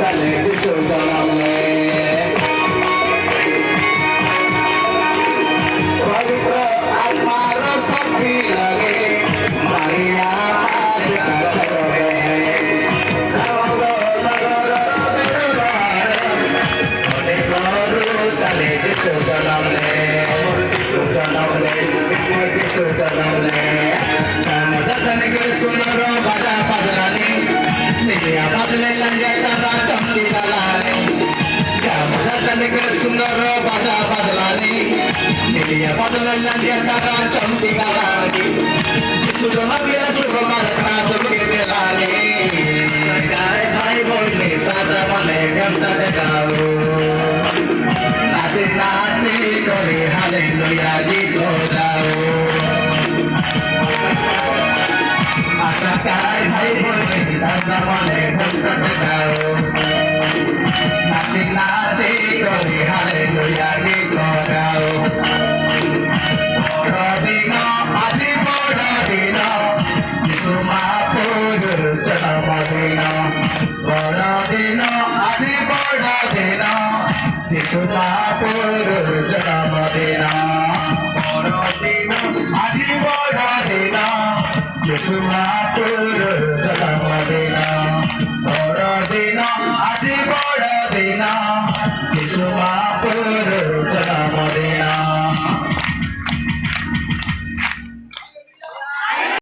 সালে যিশু জন্মলেন পবিত্র আত্মার শক্তি লাগে মারিয়া সালে যিশু জন্মলেন যিশু জন্মলেন যিশু জন্মলেন দর্শনকে সুন্দর বাজা পাজলানি নিয়া বদলে লঙ্গে তারা চমকি ডালানি দর্শনকে সুন্দর বাজা পাজলানি নিয়া বদলে লঙ্গে তারা চমকি ডালানি যিশু জন্মলেন শুভ বার্তা সবকে দিলানি সকায় ভাই বলনে সাদা মনে গামসাতে গাও নাচে নাচে করে হালেলুয়া গীত গাও সকায় ভাই বলনে সাদা মনে গামসাতে গাও নাচে নাচে করে হালেলুয়া গীত গাও বড়দিন আজি বড়দিন যিশু মহাপ্রভুর জন্মদিন বড়দিন আজি বড়দিন যিশু মহাপ্রভুর জন্মদিন বড়দিন আজি বড়দিন যিশু মহাপ্রভুর জন্মদিন বড়দিন